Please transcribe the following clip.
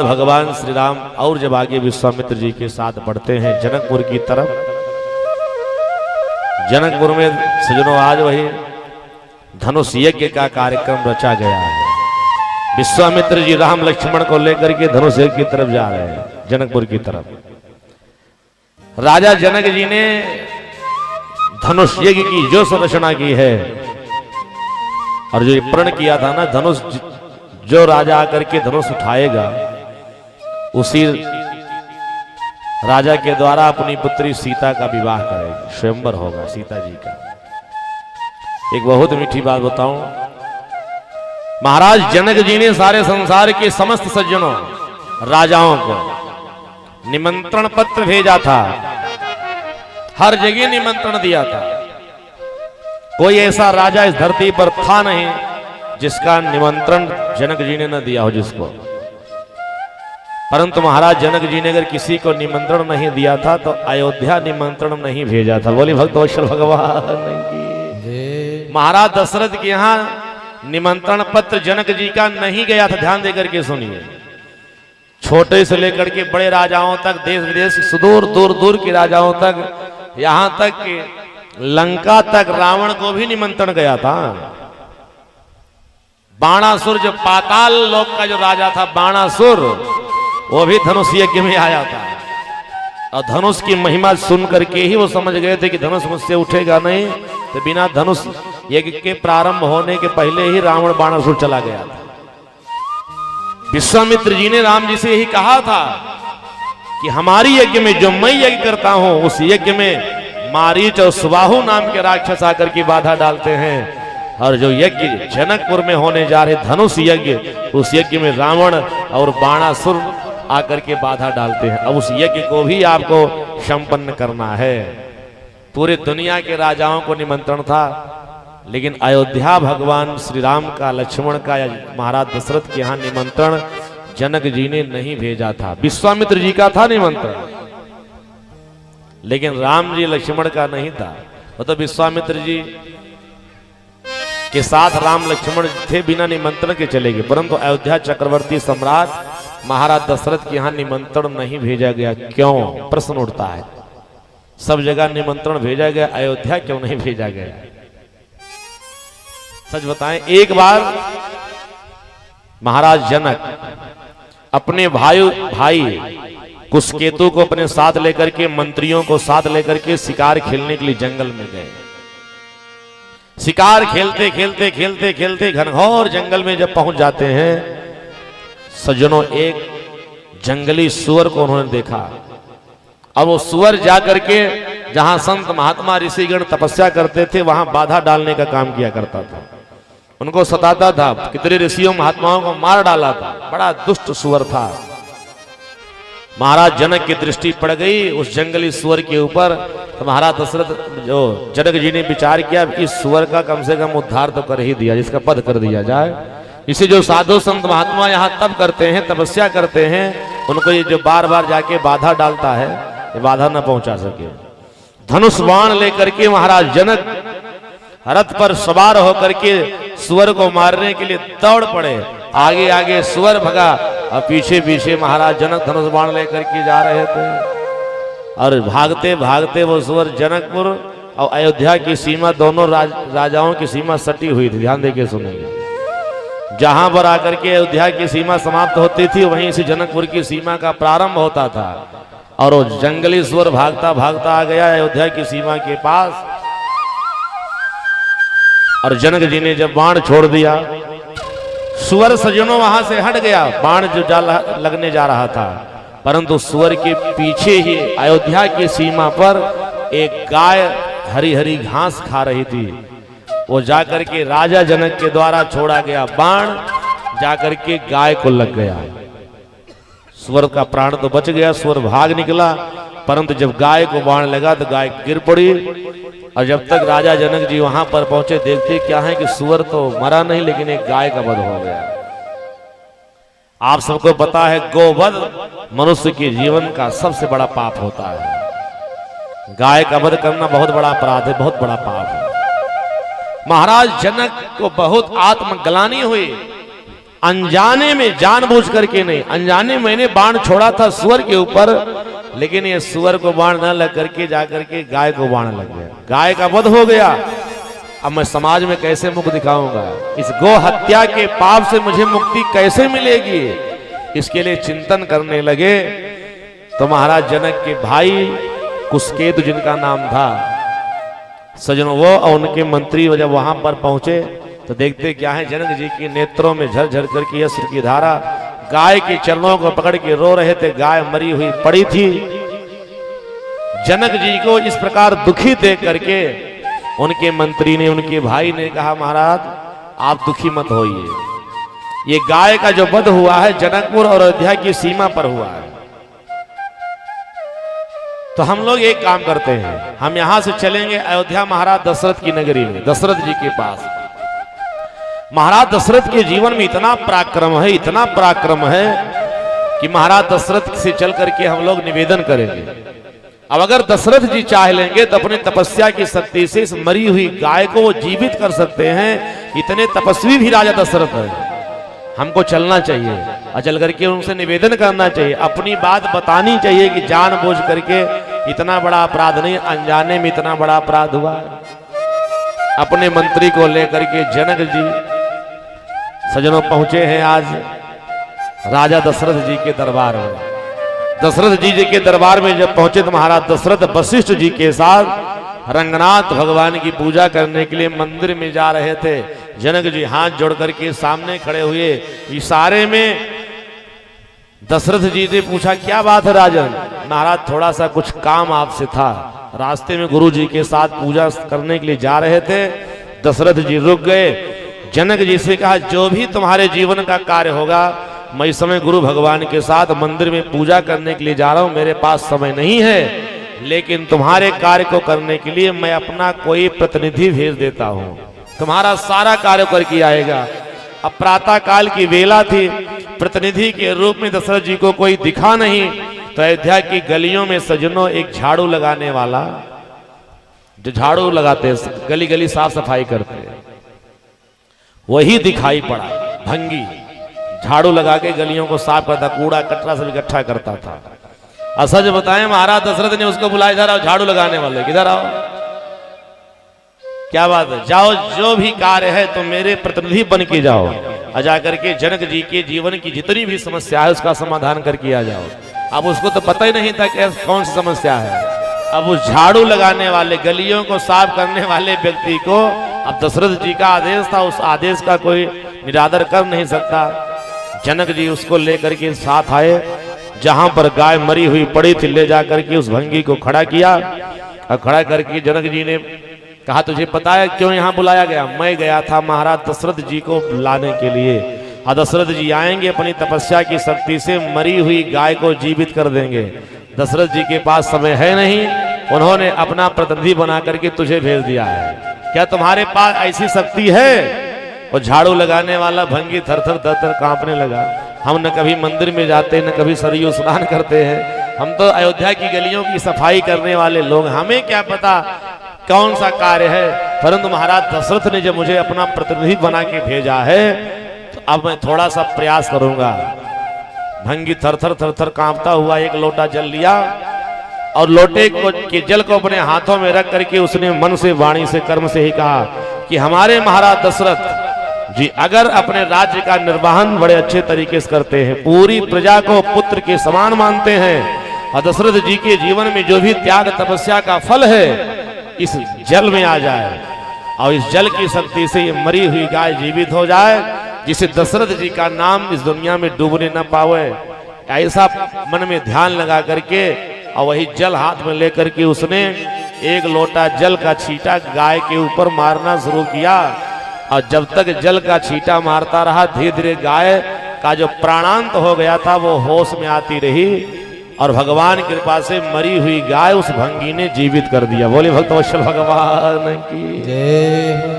भगवान श्री राम और जब आगे विश्वामित्र जी के साथ बढ़ते हैं जनकपुर की तरफ, जनकपुर में सजनों आज वही धनुष यज्ञ का कार्यक्रम रचा गया है। विश्वामित्र जी राम लक्ष्मण को लेकर के धनुष यज्ञ की तरफ जा रहे हैं, जनकपुर की तरफ। राजा जनक जी ने धनुष यज्ञ की जो संरचना की है और जो प्रण किया था ना, धनुष जो राजा आकर के धनुष उठाएगा उसी राजा के द्वारा अपनी पुत्री सीता का विवाह करेगा, स्वयंवर होगा सीता जी का। एक बहुत मीठी बात बताऊं, महाराज जनक जी ने सारे संसार के समस्त सज्जनों राजाओं को निमंत्रण पत्र भेजा था, हर जगह निमंत्रण दिया था। कोई ऐसा राजा इस धरती पर था नहीं जिसका निमंत्रण जनक जी ने न दिया हो जिसको। परंतु महाराज जनक जी ने अगर किसी को निमंत्रण नहीं दिया था तो अयोध्या निमंत्रण नहीं भेजा था। बोली भक्तवत्सल भगवान की। महाराज दशरथ के यहां निमंत्रण पत्र जनक जी का नहीं गया था। ध्यान देकर के सुनिए, छोटे से लेकर के बड़े राजाओं तक, देश विदेश सुदूर दूर दूर के राजाओं तक, यहां तक कि लंका तक रावण को भी निमंत्रण गया था। बाणासुर जो पाताल लोक का जो राजा था बाणासुर, वो भी धनुष यज्ञ में आया था और धनुष की महिमा सुन करके ही वो समझ गए थे कि धनुष मुझसे उठेगा नहीं, तो बिना धनुष यज्ञ के प्रारंभ होने के पहले ही रावण बाणासुर चला गया था। विश्वामित्र जी ने राम जी से यही कहा था कि हमारी यज्ञ में जो मैं यज्ञ करता हूं उस यज्ञ में मारीच और सुबाहु नाम के राक्षस आकर की बाधा डालते हैं, और जो यज्ञ जनकपुर में होने जा रहे धनुष यज्ञ, उस यज्ञ में रावण और बाणासुर आकर के बाधा डालते हैं। अब उस यज्ञ को भी आपको संपन्न करना है। पूरे दुनिया के राजाओं को निमंत्रण था, लेकिन अयोध्या भगवान श्री राम का, लक्ष्मण का या महाराज दशरथ के यहां निमंत्रण जनक जी ने नहीं भेजा था। विश्वामित्र जी का था निमंत्रण, लेकिन राम जी लक्ष्मण का नहीं था। वो तो विश्वामित्र जी के साथ राम लक्ष्मण थे, बिना निमंत्रण के चले गए। परंतु अयोध्या चक्रवर्ती सम्राट महाराज दशरथ के यहां निमंत्रण नहीं भेजा गया। क्यों? प्रश्न उठता है। सब जगह निमंत्रण भेजा गया, अयोध्या क्यों नहीं भेजा गया? सच बताएं, एक बार महाराज जनक अपने भाई कुशकेतु को अपने साथ लेकर के, मंत्रियों को साथ लेकर के शिकार खेलने के लिए जंगल में गए। शिकार खेलते खेलते खेलते खेलते घनघोर जंगल में जब पहुंच जाते हैं, सज्जनों एक जंगली सुअर को उन्होंने देखा। अब वो सुअर जाकर के जहां संत महात्मा ऋषिगण तपस्या करते थे वहां बाधा डालने का काम किया करता था, उनको सताता था, कितने ऋषियों महात्माओं को मार डाला था। बड़ा दुष्ट सुअर था। महाराज जनक की दृष्टि पड़ गई उस जंगली सुअर के ऊपर, तो महाराज दशरथ जो जनक जी ने विचार किया इस सुअर का कम से कम उद्धार तो कर ही दिया, जिसका वध कर दिया जाए। इसे जो साधु संत महात्मा यहाँ तप करते हैं, तपस्या करते हैं, उनको ये जो बार बार जाके बाधा डालता है, ये बाधा न पहुंचा सके। धनुष बाण लेकर के महाराज जनक रथ पर सवार होकर के सुअर को मारने के लिए दौड़ पड़े। आगे आगे सुअर भगा और पीछे पीछे महाराज जनक धनुष बाण लेकर के जा रहे थे। और भागते भागते वो सुअर जनकपुर और अयोध्या की सीमा, दोनों राजाओं की सीमा सटी हुई थी। ध्यान देके सुनेंगे, जहां पर आकर के अयोध्या की सीमा समाप्त होती थी वहीं से जनकपुर की सीमा का प्रारंभ होता था। और वो जंगली सुअर भागता भागता आ गया अयोध्या की सीमा के पास, और जनक जी ने जब बाण छोड़ दिया, सुअर सज्जनों वहां से हट गया, बाण जो लगने जा रहा था। परंतु सुअर के पीछे ही अयोध्या की सीमा पर एक गाय हरी हरी घास खा रही थी। वो जाकर के राजा जनक के द्वारा छोड़ा गया बाण जाकर के गाय को लग गया। सुअर का प्राण तो बच गया, सुअर भाग निकला, परंतु जब गाय को बाण लगा तो गाय गिर पड़ी। और जब तक राजा जनक जी वहां पर पहुंचे, देखते क्या है कि सुअर तो मरा नहीं, लेकिन एक गाय का वध हो गया। आप सबको पता है गोवध मनुष्य के जीवन का सबसे बड़ा पाप होता है। गाय का वध करना बहुत बड़ा अपराध है, बहुत बड़ा पाप है। महाराज जनक को बहुत आत्मग्लानि हुई। अनजाने में, जानबूझ करके नहीं, अनजाने मैंने बाण छोड़ा था सुअर के ऊपर, लेकिन ये सुअर को बाण न लग करके जाकर के गाय को बाण लग गया, गाय का वध हो गया। अब मैं समाज में कैसे मुख दिखाऊंगा, इस गो हत्या के पाप से मुझे मुक्ति कैसे मिलेगी, इसके लिए चिंतन करने लगे। तो महाराज जनक के भाई कुसकेतु जिनका नाम था, सजनों, वो और उनके मंत्री जब वहां पर पहुंचे तो देखते क्या है, जनक जी के नेत्रों में झरझर करके अश्रु की धारा, गाय के चरणों को पकड़ के रो रहे थे, गाय मरी हुई पड़ी थी। जनक जी को इस प्रकार दुखी देख करके उनके मंत्री ने, उनके भाई ने कहा, महाराज आप दुखी मत होइए, ये गाय का जो वध हुआ है जनकपुर और अयोध्या की सीमा पर हुआ है, तो हम लोग एक काम करते हैं, हम यहां से चलेंगे अयोध्या महाराज दशरथ की नगरी में, दशरथ जी के पास। महाराज दशरथ के जीवन में इतना पराक्रम है, इतना पराक्रम है कि महाराज दशरथ से चल करके हम लोग निवेदन करेंगे। अब अगर दशरथ जी चाह लेंगे तो अपने तपस्या की शक्ति से इस मरी हुई गाय को वो जीवित कर सकते हैं। इतने तपस्वी भी राजा दशरथ है, हमको चलना चाहिए और चल करके उनसे निवेदन करना चाहिए, अपनी बात बतानी चाहिए कि जानबूझ करके इतना बड़ा अपराध नहीं, अनजाने में इतना बड़ा अपराध हुआ। अपने मंत्री को लेकर के जनक जी सजनों पहुंचे हैं आज राजा दशरथ जी के दरबार में। दशरथ जी के दरबार में जब पहुंचे तो महाराज दशरथ वशिष्ठ जी के साथ रंगनाथ भगवान की पूजा करने के लिए मंदिर में जा रहे थे। जनक जी हाथ जोड़ करके सामने खड़े हुए, इशारे में दशरथ जी ने पूछा, क्या बात है राजन? महाराज थोड़ा सा कुछ काम आपसे था, रास्ते में गुरु जी के साथ पूजा करने के लिए जा रहे थे। दशरथ जी रुक गए, जनक जी से कहा, जो भी तुम्हारे जीवन का कार्य होगा, मैं इस समय गुरु भगवान के साथ मंदिर में पूजा करने के लिए जा रहा हूं, मेरे पास समय नहीं है, लेकिन तुम्हारे कार्य को करने के लिए मैं अपना कोई प्रतिनिधि भेज देता हूं, तुम्हारा सारा कार्य करके आएगा। अब प्रातः काल की वेला थी, प्रतिनिधि के रूप में दशरथ जी को कोई दिखा नहीं, तो अयोध्या की गलियों में सजनों एक झाड़ू लगाने वाला, जो झाड़ू लगाते गली गली साफ सफाई करते, वही दिखाई पड़ा। भंगी झाड़ू लगा के गलियों को साफ करता, कूड़ा कचरा सब इकट्ठा करता था। असज बताएं, महाराज दशरथ ने उसको बुलाया, इधर आओ, झाड़ू लगाने वाले किधर आओ, क्या बात है, जाओ, जो भी कार्य है तो मेरे प्रतिनिधि बन के जाओ, और जाकर के जनक जी के जीवन की जितनी भी समस्या है उसका समाधान करके आ जाओ। अब उसको तो पता ही नहीं था कि कौन सी समस्या है। अब उस झाड़ू लगाने वाले, गलियों को साफ करने वाले व्यक्ति को, अब दशरथ जी का आदेश था, उस आदेश का कोई निरादर कर नहीं सकता। जनक जी उसको लेकर के साथ आए, जहां पर गाय मरी हुई पड़ी थी, ले जाकर के उस भंगी को खड़ा किया, और खड़ा करके जनक जी ने कहा, तुझे पता है क्यों यहाँ बुलाया गया? मैं गया था महाराज दशरथ जी को लाने के लिए, और दशरथ जी आएंगे, अपनी तपस्या की शक्ति से मरी हुई गाय को जीवित कर देंगे। दशरथ जी के पास समय है नहीं, उन्होंने अपना प्रतिनिधि बना करके तुझे भेज दिया है, क्या तुम्हारे पास ऐसी शक्ति है? और झाड़ू लगाने वाला भंगी थर थर थर थर कांपने लगा। हम न कभी मंदिर में जाते, न कभी सरयू स्नान करते हैं, हम तो अयोध्या की गलियों की सफाई करने वाले लोग, हमें क्या पता कौन सा कार्य है। परंतु महाराज दशरथ ने जब मुझे अपना प्रतिनिधि बना के भेजा है, तो अब मैं थोड़ा सा प्रयास करूंगा। भंगी थर थर थर थर कांपता हुआ एक लोटा जल लिया, और लोटे को के जल को अपने हाथों में रख करके उसने मन से, वाणी से, कर्म से ही कहा कि हमारे महाराज दशरथ जी अगर अपने राज्य का निर्वहन बड़े अच्छे तरीके से करते हैं, पूरी प्रजा को पुत्र के समान मानते हैं, और दशरथ जी के जीवन में जो भी त्याग तपस्या का फल है इस जल में आ जाए, और इस जल की शक्ति से ये मरी हुई गाय जीवित हो जाए, जिसे दशरथ जी का नाम इस दुनिया में डूबने न पावे। ऐसा मन में ध्यान लगा करके, और वही जल हाथ में लेकर के उसने एक लोटा जल का छींटा गाय के ऊपर मारना शुरू किया, और जब तक जल का छींटा मारता रहा, धीरे धीरे गाय का जो प्राणांत हो गया था वो होश में आती रही, और भगवान कृपा से मरी हुई गाय उस भंगी ने जीवित कर दिया। बोले भक्त वत्सल भगवान की जय।